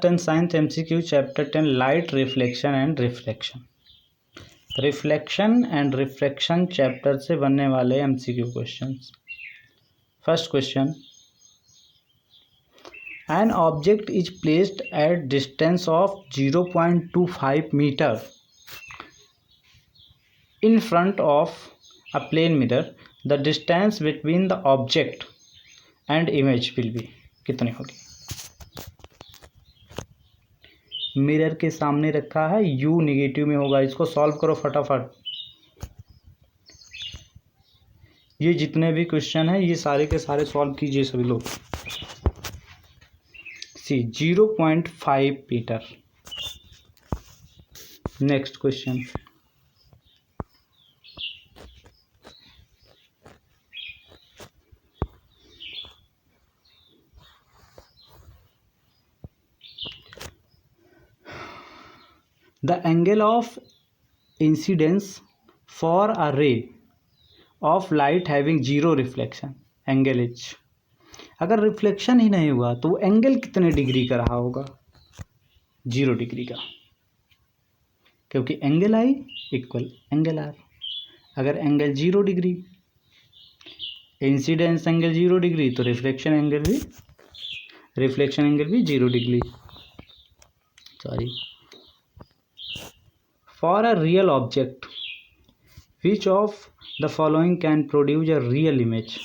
10 science MCQ chapter 10 light reflection and refraction. Reflection and refraction chapter से बनने वाले MCQ questions. First question, an object is placed at distance of 0.25 metre in front of a plane mirror. The distance between the object and image will be कितनी होगी? Mirror के सामने रखा है, u negative में होगा। इसको सॉल्व करो फटाफट। ये जितने भी क्वेश्चन हैं ये सारे के सारे सॉल्व कीजिए सभी लोग। C 0.5 metre. Next question, the angle of incidence for a ray of light having zero reflection angle h। अगर रिफ्लेक्शन ही नहीं हुआ तो एंगल कितने डिग्री का रहा होगा? 0 डिग्री का, क्योंकि angle I equal angle R. अगर angle 0 degree, incidence angle 0 degree, तो रिफ्लेक्शन एंगल भी 0 degree. Sorry. For a real object, which of the following can produce a real image?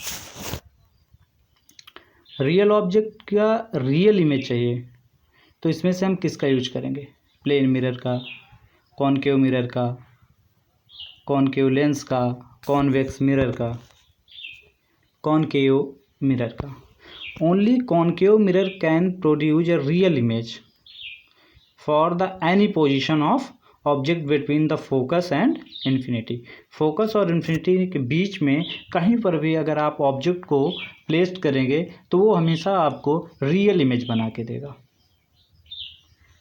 Real object का real image चाहिए तो इसमें से हम किसका यूज करेंगे? प्लेन मिरर का, कॉनकेव मिरर का, कॉनकेव लेंस का, कॉन्वेक्स मिरर का, कॉनकेव मिरर का। Only concave mirror can produce a real image for the any position of object between the focus and infinity. Focus और infinity के बीच में कहीं पर भी अगर आप ऑब्जेक्ट को प्लेस्ड करेंगे तो वो हमेशा आपको रियल इमेज बना के देगा।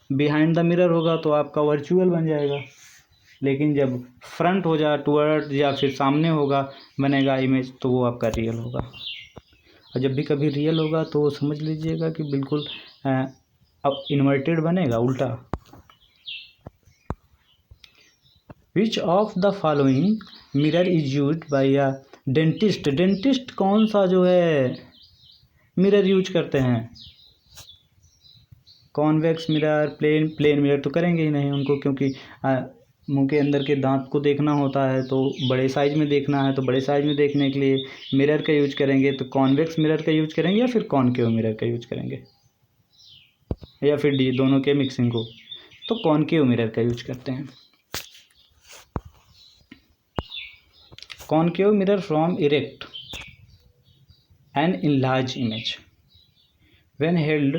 बिहाइंड द मिरर होगा तो आपका वर्चुअल बन जाएगा, लेकिन जब फ्रंट हो जाए टुवर्ड या फिर सामने होगा बनेगा इमेज तो वो आपका रियल होगा। और जब भी कभी रियल होगा तो समझ लीजिएगा कि बिल्कुल अब इन्वर्टेड बनेगा, उल्टा। Which of the following mirror is used by a dentist? Dentist कौन सा जो है मिरर यूज करते हैं? कॉन्वेक्स मिरर, प्लेन मिरर तो करेंगे ही नहीं उनको, क्योंकि मुंह के अंदर के दांत को देखना होता है तो बड़े साइज में देखना है, तो बड़े साइज में देखने के लिए मिरर का यूज करेंगे। तो कॉन्वेक्स मिरर का यूज करेंगे या फिर कॉनकेव मिरर का यूज करेंगे, या फिर डी दोनों के मिक्सिंग को? तो कॉनकेव मिरर का यूज करते हैं। Concave mirror from erect an enlarged image when held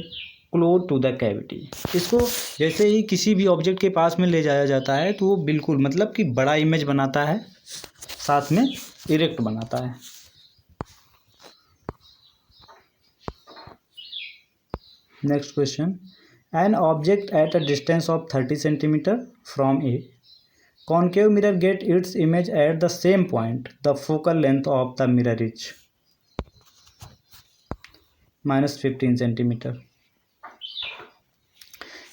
close to the cavity। इसको जैसे ही किसी भी ऑब्जेक्ट के पास में ले जाया जाता है तो वो बिल्कुल मतलब कि बड़ा इमेज बनाता है, साथ में इरेक्ट बनाता है। Next question, an object at a distance of 30 centimetre from A, concave mirror get its image at the same point. The focal length of the mirror is -15 centimetre.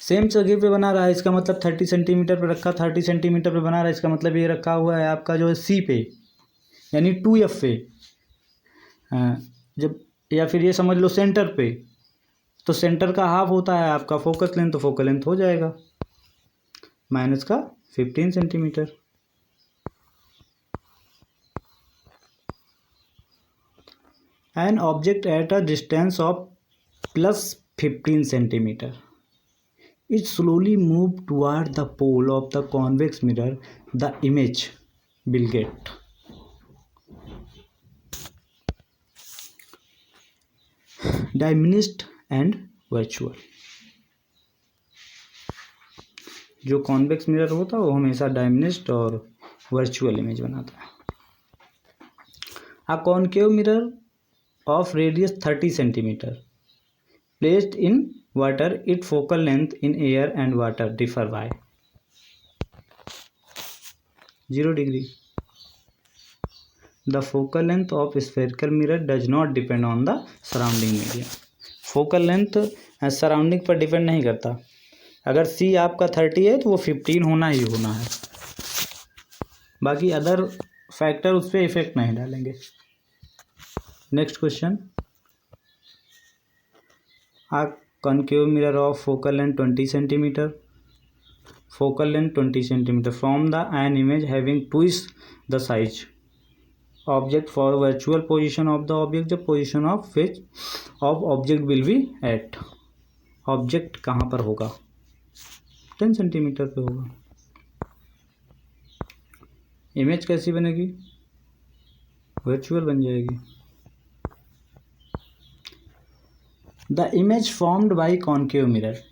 Same जगह पे बना रहा है, इसका मतलब 30 सेंटीमीटर पे रखा, 30 सेंटीमीटर पे बना रहा है, इसका मतलब ये रखा हुआ है आपका जो है सी पे, यानी 2F पे। जब या फिर ये समझ लो सेंटर पे, तो सेंटर का हाफ होता है आपका फोकस लेंथ, तो फोकल लेंथ हो जाएगा माइनस का 15 centimetre. An object at a distance of +15 centimeter is slowly moved toward the pole of the convex mirror. The image will get diminished and virtual। जो convex mirror होता है वो हमेशा डायमिनिस्ड और वर्चुअल इमेज बनाता है। अ concave mirror of radius 30 centimetre placed in water, it focal length in air and water differ by 0 degree. The focal length of spherical mirror does not depend on the surrounding medium. Focal length surrounding पर depend नहीं करता। अगर सी आपका 30 है तो वो 15 होना ही होना है, बाकी अदर फैक्टर उस पर इफेक्ट नहीं डालेंगे। Next question, a concave mirror of focal length 20 centimetre, focal length 20 centimetre from the an image having twice the size object for virtual position of the object, the position of which of object will be at. Object कहाँ पर होगा? 10 centimetre पे होगा। Image कैसी बनेगी? Virtual बन जाएगी। The image formed by concave mirror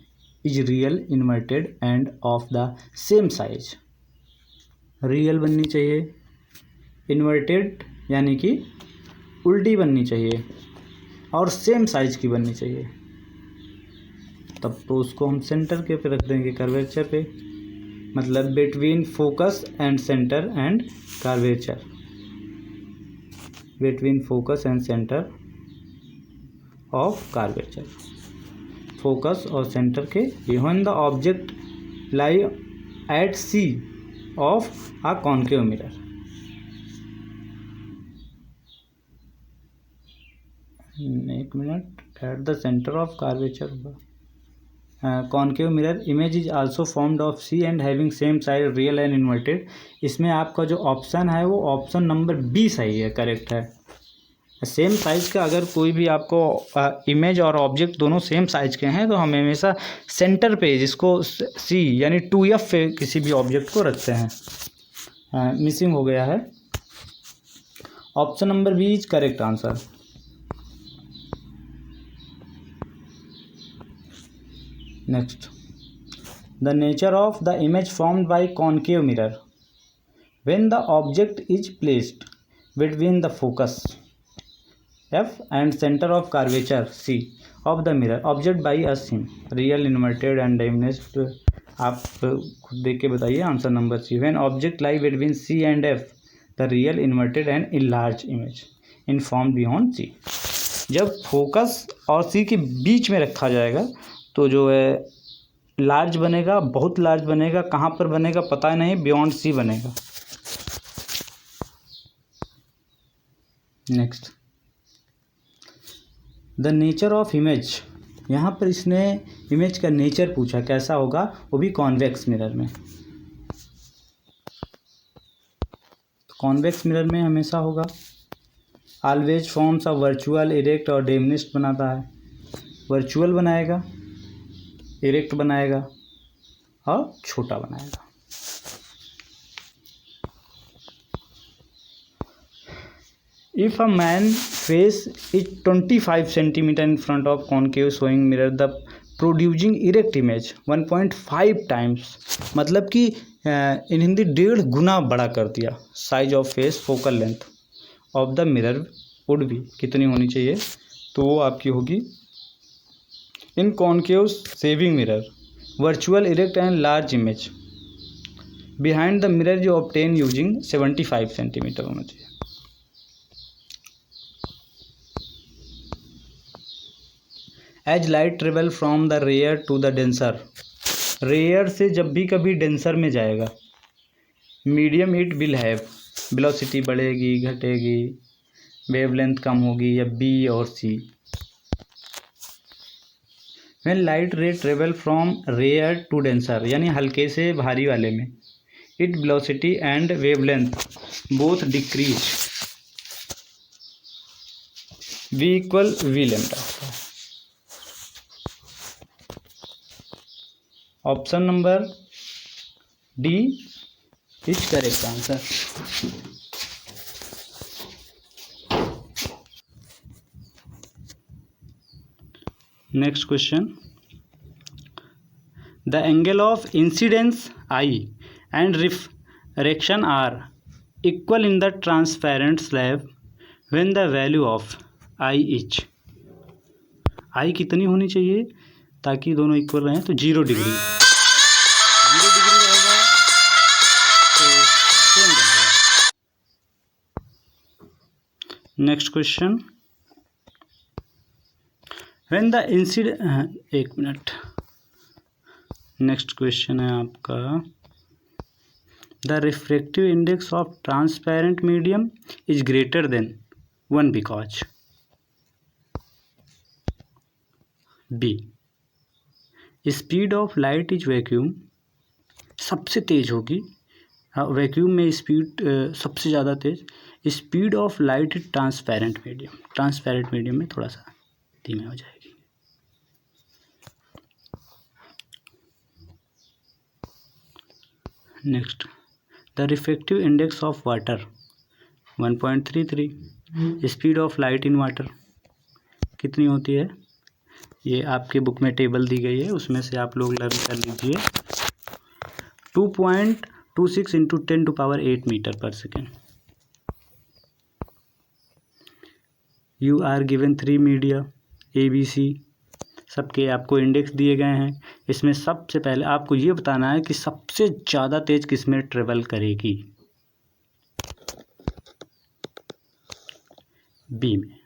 is real, inverted end of the same size. Real बननी चाहिए, इन्वर्टेड यानी कि उल्टी बननी चाहिए, और सेम साइज की बननी चाहिए। तब तो उसको हम सेंटर के पे रख देंगे, कर्वेचर पे, मतलब between focus and centre and curvature, between focus and centre of curvature, focus और सेंटर के। When the object lie at C of a concave mirror, एक minute, at the centre of curvature होगा। Concave mirror image is also formed of C and having same side, real and inverted. इसमें आपका जो option है वो option number B सही है, correct है। सेम साइज का अगर कोई भी आपको इमेज और ऑब्जेक्ट दोनों सेम साइज के हैं तो हम हमेशा सेंटर पे, जिसको सी यानी 2F पे किसी भी ऑब्जेक्ट को रखते हैं। मिसिंग हो गया है, option number B is correct answer. Next, the nature of the image formed by concave mirror when the object is placed between the focus F and center of curvature C of the mirror, object by us him, real, inverted and diminished। आप खुद देख के बताइए answer number C. When object lie between C and F, the real, inverted and enlarged image informed beyond C। जब focus और सी के बीच में रखा जाएगा तो जो है लार्ज बनेगा, बहुत लार्ज बनेगा। कहाँ पर बनेगा पता नहीं, बियॉन्ड सी बनेगा। Next, the nature of image, यहाँ पर इसने इमेज का नेचर पूछा, कैसा होगा, वो भी कॉन्वेक्स मिरर में। कॉन्वेक्स मिरर में हमेशा होगा। Always forms of virtual, erect और डिमिनिश्ड बनाता है। वर्चुअल बनाएगा, इरेक्ट बनाएगा और छोटा बनाएगा। If a man face is 25 centimeter in front of concave showing mirror, the producing erect image 1.5 times, मतलब कि इन हिंदी 1.5 गुना बड़ा कर दिया। Size of face focal length of the mirror would be, कितनी होनी चाहिए? तो वो आपकी होगी in concave shaving mirror virtual, erect and large image behind the mirror जो ऑब्टेन यूजिंग 75 सेंटीमीटर होना चाहिए। As light travel from the rare to the denser, rare से जब भी कभी डेंसर में जाएगा, medium it will have, velocity बढ़ेगी घटेगी, वेवलेंथ कम होगी, या बी और सी। When light ray travel from rare to denser यानी हल्के से भारी वाले में, it velocity and wavelength both decrease, V equal V lambda. Option number D is correct answer. Next question, the angle of incidence I and refraction R equal in the transparent slab when the value of I is, I कितनी होनी चाहिए ताकि दोनों equal रहें? तो 0 degree, 0 degree रहेगा तो same रहेगा। Next question, when the incident, एक मिनट, नेक्स्ट क्वेश्चन है आपका, the refractive index of transparent medium is greater than 1 because B speed of light is vacuum, सबसे तेज होगी वैक्यूम में स्पीड सबसे ज़्यादा तेज, speed of light is transparent medium, transparent medium में थोड़ा सा धीमे हो जाएगी। Next, the refractive index of water 1.33, speed of light in water कितनी होती है, ये आपके बुक में टेबल दी गई है, उसमें से आप लोग लर्न कर लीजिए। 2.26 इंटू 10⁸ मीटर पर second. You are given 3 media ABC, सबके आपको इंडेक्स दिए गए हैं। इसमें सबसे पहले आपको ये बताना है कि सबसे ज़्यादा तेज किस में ट्रेवल करेगी, बी में।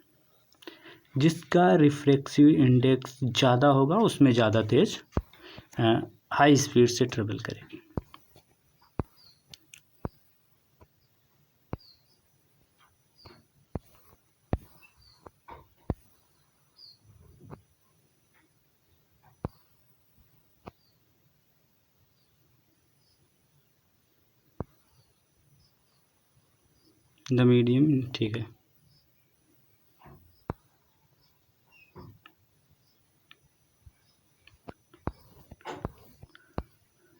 जिसका रिफ्लेक्सिव इंडेक्स ज़्यादा होगा उसमें ज़्यादा तेज हाई स्पीड से ट्रेवल करेगी। द मीडियम, ठीक है।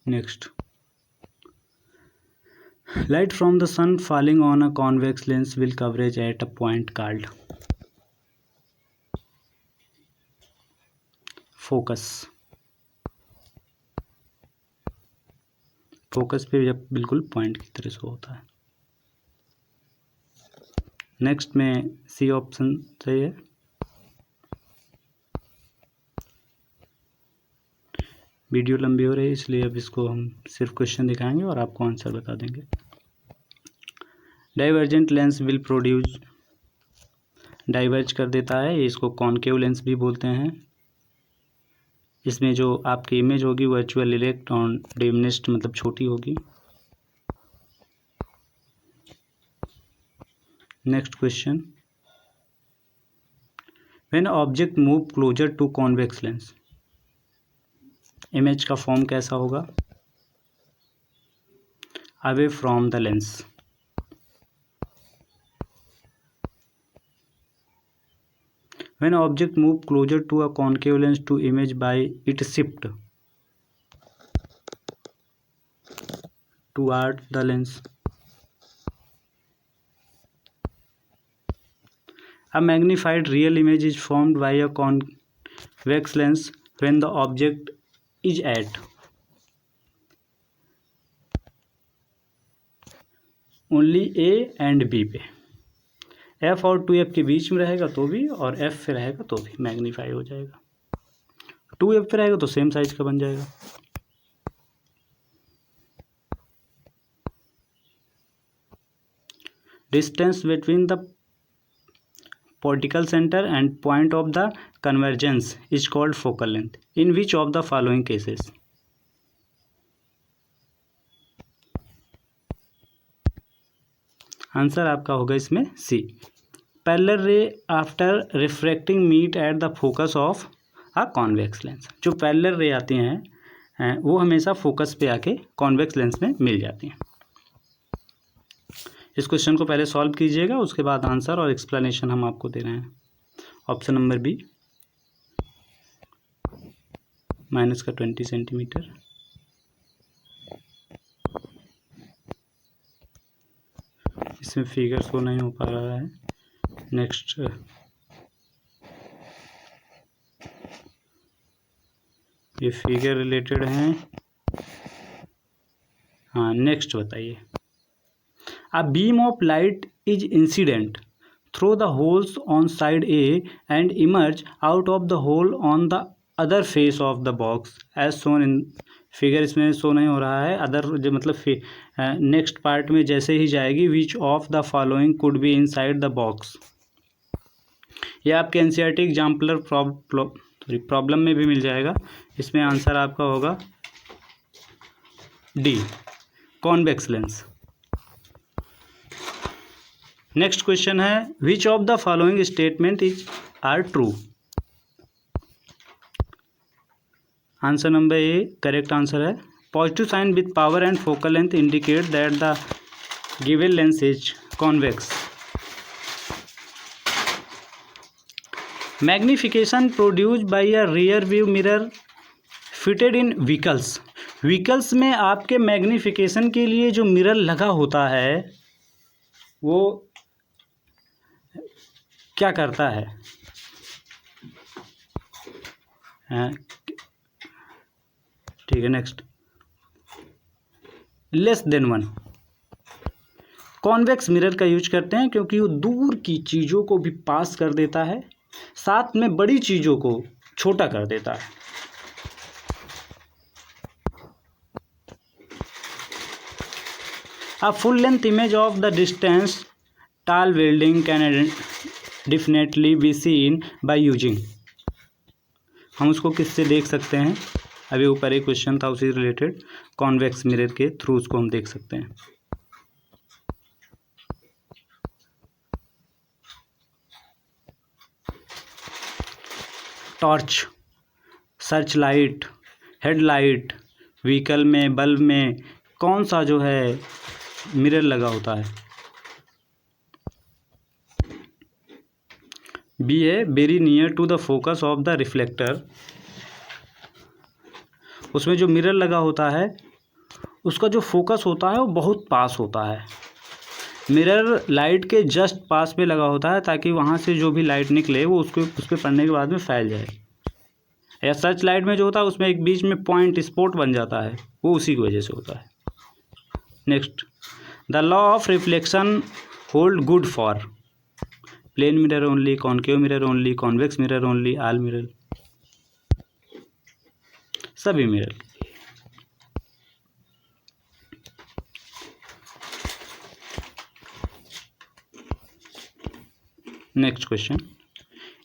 Next, light from the sun falling on a convex lens will converge at a point called focus. Focus पे जब बिल्कुल पॉइंट की तरह से होता है। नेक्स्ट में सी ऑप्शन सही है। वीडियो लंबी हो रही है इसलिए अब इसको हम सिर्फ क्वेश्चन दिखाएंगे और आपको आंसर बता देंगे। Divergent lens will produce, diverge कर देता है, इसको कॉनकेव लेंस भी बोलते हैं। इसमें जो आपकी इमेज होगी वर्चुअल इलेक्ट्रॉन डिमिनिश्ड मतलब छोटी होगी। Next question, when object move closer to convex lens, image का फॉर्म कैसा होगा, away from the lens. When object move closer to a concave lens to image by it shift toward the lens. A magnified real image is formed by a convex lens when the object is at only A and B पे, F और 2F के बीच में रहेगा तो भी, और F पे रहेगा तो भी मैग्नीफाई हो जाएगा। 2F पे रहेगा तो सेम साइज का बन जाएगा। Distance between the particle center and point of the convergence is called focal length in which of the following cases? Answer आपका होगा इसमें C, parallel ray after refracting meet at the focus of a convex lens. जो parallel ray आती हैं वो हमेशा focus पे आके कॉन्वेक्स लेंस में मिल जाती हैं। इस क्वेश्चन को पहले सॉल्व कीजिएगा, उसके बाद आंसर और एक्सप्लेनेशन हम आपको दे रहे हैं। ऑप्शन नंबर बी, माइनस का 20 सेंटीमीटर। इसमें फिगर शो नहीं हो पा रहा है। नेक्स्ट, ये फिगर रिलेटेड हैं। हाँ, नेक्स्ट बताइए। A beam of light is incident through the holes on side A and emerge out of the hole on the other face of the box as shown in figure इसमें show नहीं हो रहा है। Other जो मतलब next part में जैसे ही जाएगी, विच of the following could be inside the box. ये आपके एनसीईआरटी एग्जाम्पलर प्रॉब्लम में भी मिल जाएगा। इसमें आंसर आपका होगा D, convex lens. Next question है, which of the following statement is are true. Answer number A correct answer है। Positive sign with power and focal length indicate that the given lens is convex. Magnification produced by a rear view mirror fitted in vehicles. Vehicles में आपके magnification के लिए जो mirror लगा होता है वो क्या करता है? ठीक है, next, less than 1। Convex mirror का यूज करते हैं क्योंकि वो दूर की चीज़ों को भी पास कर देता है, साथ में बड़ी चीज़ों को छोटा कर देता है। A full length image of the distance tall building can definitely be seen by using। हम उसको किससे देख सकते हैं? अभी ऊपर एक क्वेश्चन था उसी रिलेटेड, कॉन्वेक्स मिरर के थ्रू उसको हम देख सकते हैं। Torch, search light, headlight, vehicle में, बल्ब में कौन सा जो है मिरर लगा होता है? बी है, very near to the focus of the reflector. उसमें जो मिरर लगा होता है उसका जो फोकस होता है वो बहुत पास होता है। मिरर लाइट के जस्ट पास में लगा होता है ताकि वहाँ से जो भी लाइट निकले वो उसको उस पर पड़ने के बाद में फैल जाए। या सर्च लाइट में जो होता है उसमें एक बीच में पॉइंट स्पॉट बन जाता है, वो उसी की वजह से होता है। Next, the law of reflection hold good for plane mirror only, concave mirror only, convex mirror only, all mirror, सभी mirror. Next question,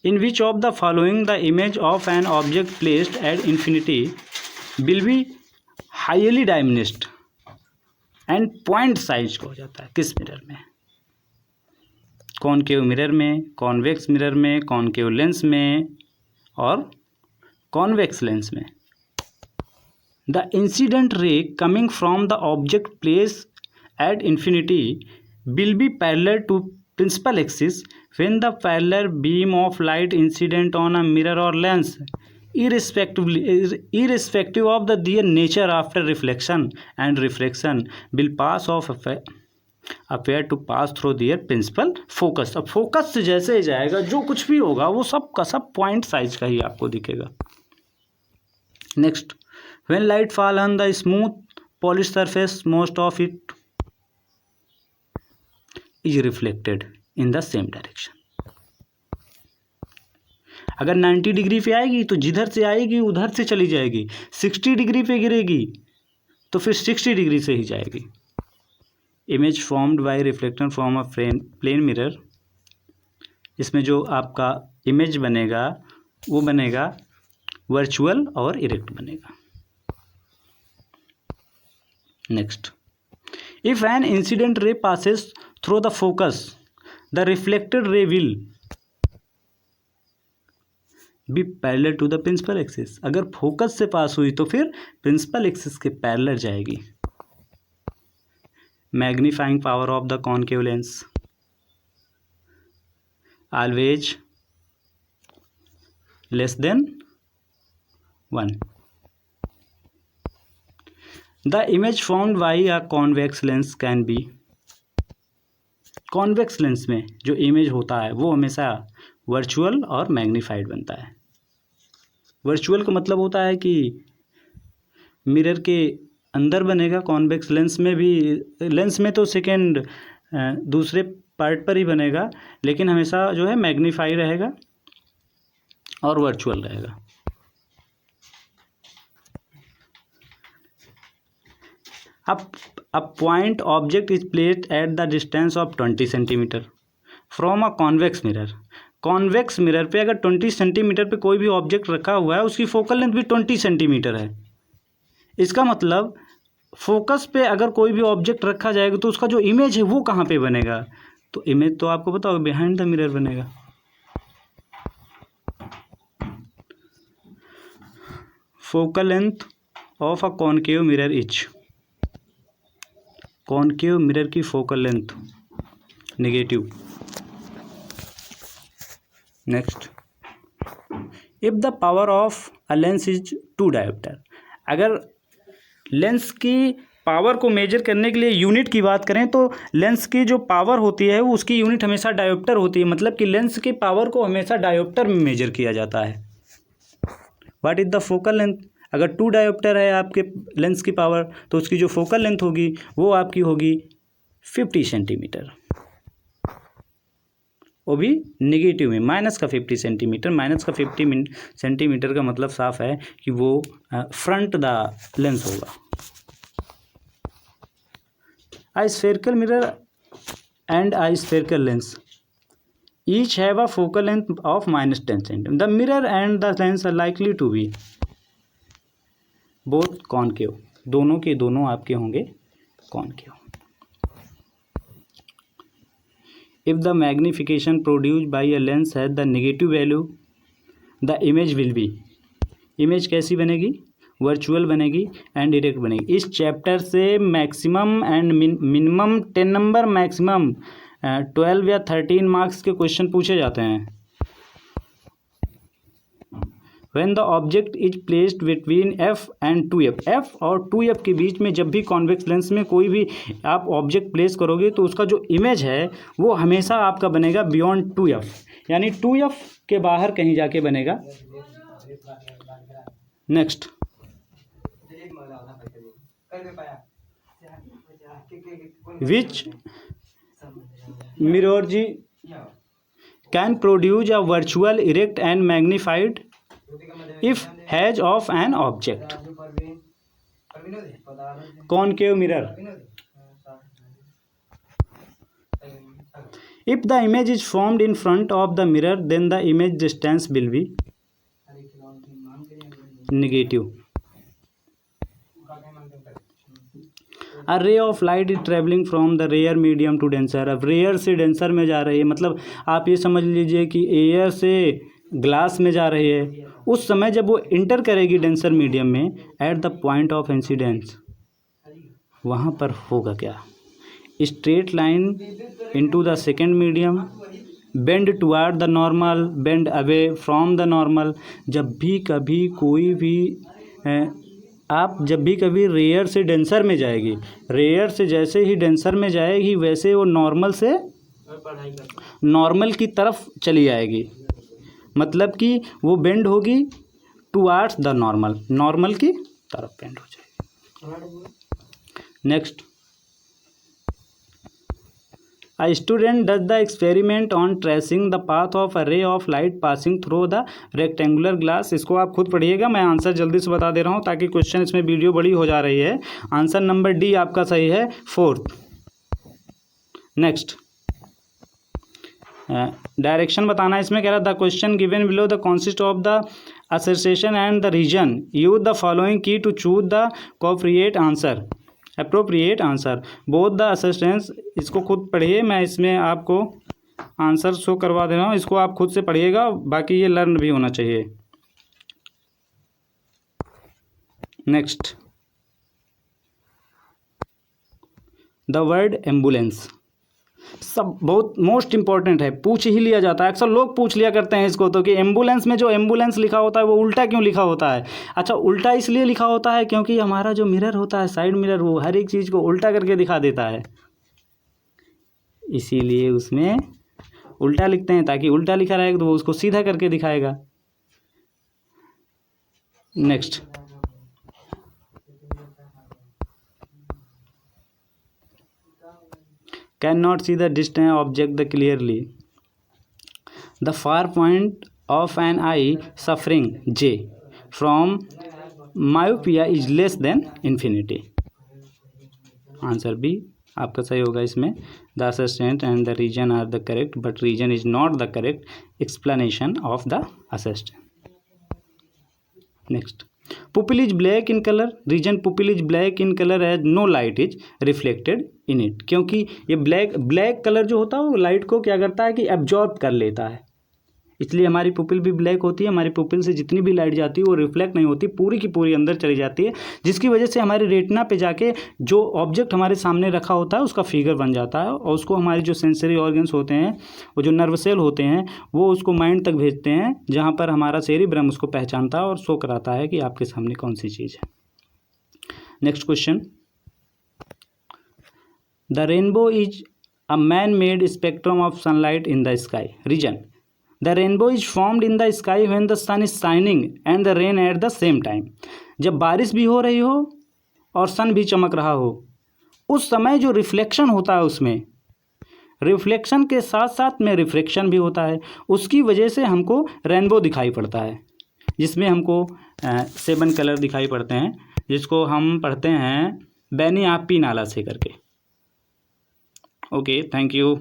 in which of the following the image of an object placed at infinity will be highly diminished and point size का हो जाता है? किस mirror में? Concave mirror में, convex mirror में, concave lens में और कॉन्वेक्स लेंस में। The incident ray coming from the object place at infinity will be parallel to principal axis when the parallel beam of light incident on a mirror or lens irrespective of their nature after reflection and refraction will pass off appear to pass through their principal focus। अब focus से जैसे ही जाएगा जो कुछ भी होगा वो सब का सब पॉइंट साइज का ही आपको दिखेगा। Next, when light fall on the smooth polished surface most of it is reflected in the same direction. अगर 90 डिग्री पे आएगी तो जिधर से आएगी उधर से चली जाएगी, 60 डिग्री पे गिरेगी तो फिर 60 डिग्री से ही जाएगी। Image formed by reflection from a plane mirror, इसमें जो आपका इमेज बनेगा वो बनेगा वर्चुअल और इरेक्ट बनेगा। Next, if an incident ray passes through the focus the reflected ray will be parallel to the principal axis। अगर फोकस से पास हुई तो फिर प्रिंसिपल एक्सिस के पैरेलल जाएगी। Magnifying power of the concave lens always less than 1। The image formed bye a convex lens can be, convex lens में जो image होता है वो हमेशा वर्चुअल और मैग्नीफाइड बनता है। वर्चुअल का मतलब होता है कि मिरर के अंदर बनेगा, कॉन्वेक्स लेंस में भी, लेंस में तो सेकेंड दूसरे पार्ट पर ही बनेगा, लेकिन हमेशा जो है मैग्नीफाई रहेगा और वर्चुअल रहेगा। A point object is placed at the distance of 20 centimeter from a convex mirror। Convex mirror पे अगर 20 सेंटीमीटर पे कोई भी ऑब्जेक्ट रखा हुआ है, उसकी फोकल लेंथ भी 20 सेंटीमीटर है। इसका मतलब फोकस पे अगर कोई भी ऑब्जेक्ट रखा जाएगा तो उसका जो इमेज है वो कहाँ पे बनेगा? तो इमेज तो आपको पता होगा बिहाइंड द मिरर बनेगा। Focal length of a concave mirror is, concave mirror की focal length negative. Next, if the power of a lens is 2 dioptre, अगर लेंस की पावर को मेजर करने के लिए यूनिट की बात करें तो लेंस की जो पावर होती है वो उसकी यूनिट हमेशा डायोप्टर होती है, मतलब कि लेंस की पावर को हमेशा डायोप्टर में मेजर किया जाता है। What is the focal length? अगर 2 डायोप्टर है आपके लेंस की पावर तो उसकी जो फोकल लेंथ होगी वो आपकी होगी 50 सेंटीमीटर, वो भी नेगेटिव में, माइनस का 50 सेंटीमीटर। माइनस का 50 सेंटीमीटर का मतलब साफ है कि वो फ्रंट द लेंस होगा। A spherical mirror and a spherical lens each have a focal length of minus 10 cm. The mirror and the lens are likely to be both concave. दोनों के दोनों आपके होंगे concave. If the magnification produced by a lens has the negative value, the image will be, image कैसी बनेगी? Virtual बनेगी and direct बनेगी। इस चैप्टर से maximum and minimum 10 number, maximum 12 या 13 मार्क्स के क्वेश्चन पूछे जाते हैं। When the object is placed between f and 2f, f और 2f के बीच में जब भी कॉन्वेक्स लेंस में कोई भी आप ऑब्जेक्ट प्लेस करोगे तो उसका जो इमेज है वो हमेशा आपका बनेगा बियॉन्ड 2f, यानी 2f के बाहर कहीं जाके बनेगा। Next, which mirrorgy can produce a virtual erect and magnified if hedge of an object? Concave mirror. If the image is formed in front of the mirror, then the image distance will be negative. A ray of light is traveling from the rare medium to denser. अब rare से denser में जा रही है, मतलब आप ये समझ लीजिए कि एयर से ग्लास में जा रही है। उस समय जब वो इंटर करेगी डेंसर मीडियम में, at the point of incidence, वहाँ पर होगा क्या? Straight line into the second medium, bend toward the normal, bend away from the normal. जब भी कभी कोई भी आप जब भी कभी रेयर से डेंसर में जाएगी, रेयर से जैसे ही डेंसर में जाएगी वैसे वो नॉर्मल से नॉर्मल की तरफ चली जाएगी, मतलब कि वो बेंड होगी टुवार्ड्स द नॉर्मल, नॉर्मल की तरफ बेंड हो जाएगी। Next, A student does the experiment on tracing the path of a ray of light passing through the rectangular glass. इसको आप खुद पढ़िएगा, मैं आंसर जल्दी से बता दे रहा हूँ ताकि क्वेश्चन इसमें वीडियो बड़ी हो जा रही है। आंसर नंबर डी आपका सही है, 4th। नेक्स्ट, डायरेक्शन बताना इसमें कह रहा the question given below the consist of the association and the reason, use the following key to choose the appropriate answer both the assistance. इसको खुद पढ़िए, मैं इसमें आपको आंसर शो करवा दे रहा हूँ, इसको आप खुद से पढ़िएगा, बाकी ये लर्न भी होना चाहिए। नेक्स्ट, द वर्ड एम्बुलेंस, सब बहुत मोस्ट इंपॉर्टेंट है, पूछ ही लिया जाता है, अक्सर लोग पूछ लिया करते हैं इसको तो कि एम्बुलेंस में जो एम्बुलेंस लिखा होता है वो उल्टा क्यों लिखा होता है? अच्छा, उल्टा इसलिए लिखा होता है क्योंकि हमारा जो मिरर होता है, साइड मिरर, वो हर एक चीज़ को उल्टा करके दिखा देता है, इसीलिए उसमें उल्टा लिखते हैं, ताकि उल्टा लिखा रहेगा तो वो उसको सीधा करके दिखाएगा। Next, cannot see the distant object clearly. The far point of an eye suffering J from myopia is less than infinity. Answer B आपका सही होगा इसमें। The assistant and the reason are the correct, but reason is not the correct explanation of the assistant. Next, pupil is black in color, region pupil is black in color as no light is reflected in it। क्योंकि ये black colour जो होता है वो light को क्या करता है कि एब्जॉर्ब कर लेता है, इसलिए हमारी पुपिल भी ब्लैक होती है। हमारी पुपिल से जितनी भी लाइट जाती है वो रिफ्लेक्ट नहीं होती, पूरी की पूरी अंदर चली जाती है, जिसकी वजह से हमारे रेटिना पे जाके जो ऑब्जेक्ट हमारे सामने रखा होता है उसका फिगर बन जाता है, और उसको हमारे जो सेंसरी ऑर्गन्स होते हैं, वो जो नर्व सेल होते हैं, वो उसको माइंड तक भेजते हैं, जहाँ पर हमारा सेरिब्रम उसको पहचानता है और शो कराता है कि आपके सामने कौन सी चीज़ है। Next question, the rainbow is a man made spectrum of sunlight in the sky. Reason, The rainbow is formed in the sky when the sun is shining and the rain at the same time। जब बारिश भी हो रही हो और सन भी चमक रहा हो, उस समय जो रिफ्लेक्शन होता है उसमें, रिफ्लेक्शन के साथ साथ में रिफ्रैक्शन भी होता है, उसकी वजह से हमको रेनबो दिखाई पड़ता है, जिसमें हमको 7 कलर दिखाई पड़ते हैं, जिसको हम पढ़ते हैं बैनी आपी नाला से करके। Okay, thank you.